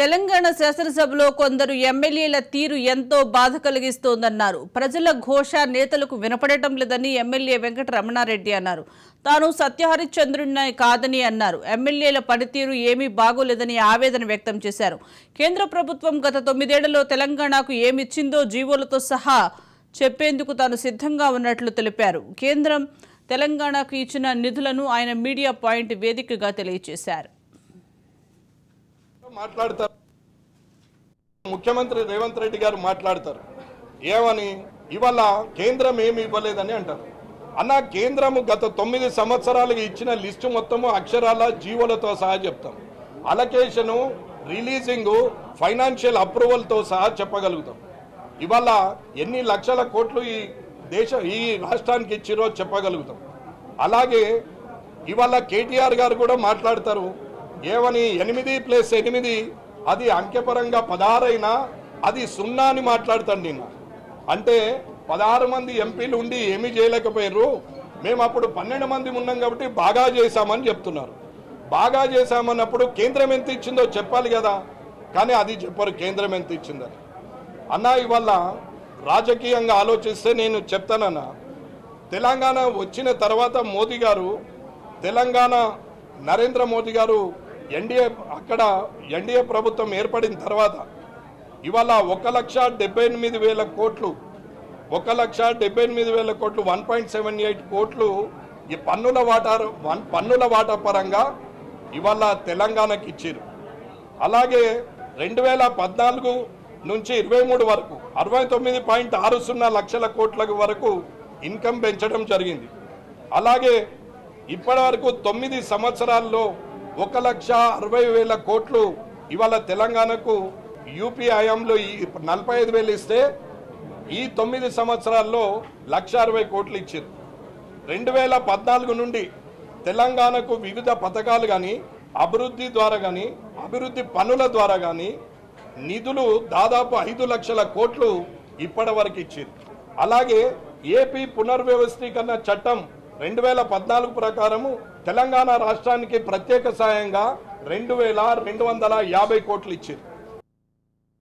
తెలంగాణ శాసనసభలో కొందరు ఎమ్మెల్యేల తీరు ఎంతో బాధ కలిగిస్తోందన్నారు. ప్రజల ఘోష నేతలకు వినపడటం లేదని ఎమ్మెల్యే వెంకట రమణారెడ్డి అన్నారు. తాను సత్యహరిశ్చంద్రుడిని కాదని అన్నారు. ఎమ్మెల్యేల పనితీరు ఏమీ బాగోలేదని ఆవేదన వ్యక్తం చేశారు. కేంద్ర ప్రభుత్వం గత 9 ఏళ్లలో తెలంగాణకు ఏమిచ్చిందో జీవోలతో సహా చెప్పేందుకు తాను సిద్ధంగా ఉన్నట్లు తెలిపారు. కేంద్రం తెలంగాణకు ఇచ్చిన నిధులను ఆయన మీడియా పాయింట్ వేదికగా తెలియజేశారు. మాట్లాడతారు. ముఖ్యమంత్రి రేవంత్ రెడ్డి గారు మాట్లాడతారు. ఏమని ఇవాళ కేంద్రం ఏమి ఇవ్వలేదని అంటారు. అన్న కేంద్రము గత 9 సంవత్సరాలుగా ఇచ్చిన లిస్టు మొత్తము అక్షరాల జీవోలతో సహా చెప్తాం. అలొకేషను, రిలీజింగ్, ఫైనాన్షియల్ అప్రూవల్తో సహా చెప్పగలుగుతాం. ఇవాళ ఎన్ని లక్షల కోట్లు ఈ రాష్ట్రానికి ఇచ్చిరో చెప్పగలుగుతాం. అలాగే ఇవాళ కేటీఆర్ గారు కూడా మాట్లాడతారు. ఏమని 8+8 అది అంకెపరంగా 16 అయినా అది 0 అని మాట్లాడతాను. నేను అంటే 16 మంది ఎంపీలు ఉండి ఏమీ చేయలేకపోయారు, మేము అప్పుడు 12 మంది ఉన్నాం కాబట్టి బాగా చేశామని చెప్తున్నారు. బాగా చేశామన్నప్పుడు కేంద్రం ఎంత ఇచ్చిందో చెప్పాలి కదా, కానీ అది చెప్పరు కేంద్రం ఎంత ఇచ్చిందని. అన్న ఇవాళ రాజకీయంగా ఆలోచిస్తే నేను చెప్తానన్నా, తెలంగాణ వచ్చిన తర్వాత మోదీ గారు, తెలంగాణ నరేంద్ర మోదీ గారు ఎన్డీఏ ప్రభుత్వం ఏర్పడిన తర్వాత ఇవాళ 1,78,000 కోట్లు 1,78,000 కోట్లు ఈ పన్నుల వాటా పరంగా ఇవాళ తెలంగాణకి ఇచ్చారు. అలాగే 2014 నుంచి 23 వరకు 69.60 లక్షల కోట్ల వరకు ఇన్కమ్ పెంచడం జరిగింది. అలాగే ఇప్పటి వరకు 9 సంవత్సరాల్లో 1,60,000 కోట్లు ఇవాళ తెలంగాణకు యూపీ హయాంలో 45,000 ఇస్తే ఈ 9 సంవత్సరాల్లో 1,60,000 కోట్లు ఇచ్చారు. 2014 నుండి తెలంగాణకు వివిధ పథకాలు కానీ అభివృద్ధి ద్వారా కానీ అభివృద్ధి పనుల ద్వారా కానీ నిధులు దాదాపు 5 లక్షల కోట్లు ఇప్పటి వరకు ఇచ్చారు. అలాగే ఏపీ పునర్వ్యవస్థీకరణ చట్టం 2014 ప్రకారము తెలంగాణ రాష్ట్రానికి ప్రత్యేక సాయంగా 2,250 కోట్లు ఇచ్చారు.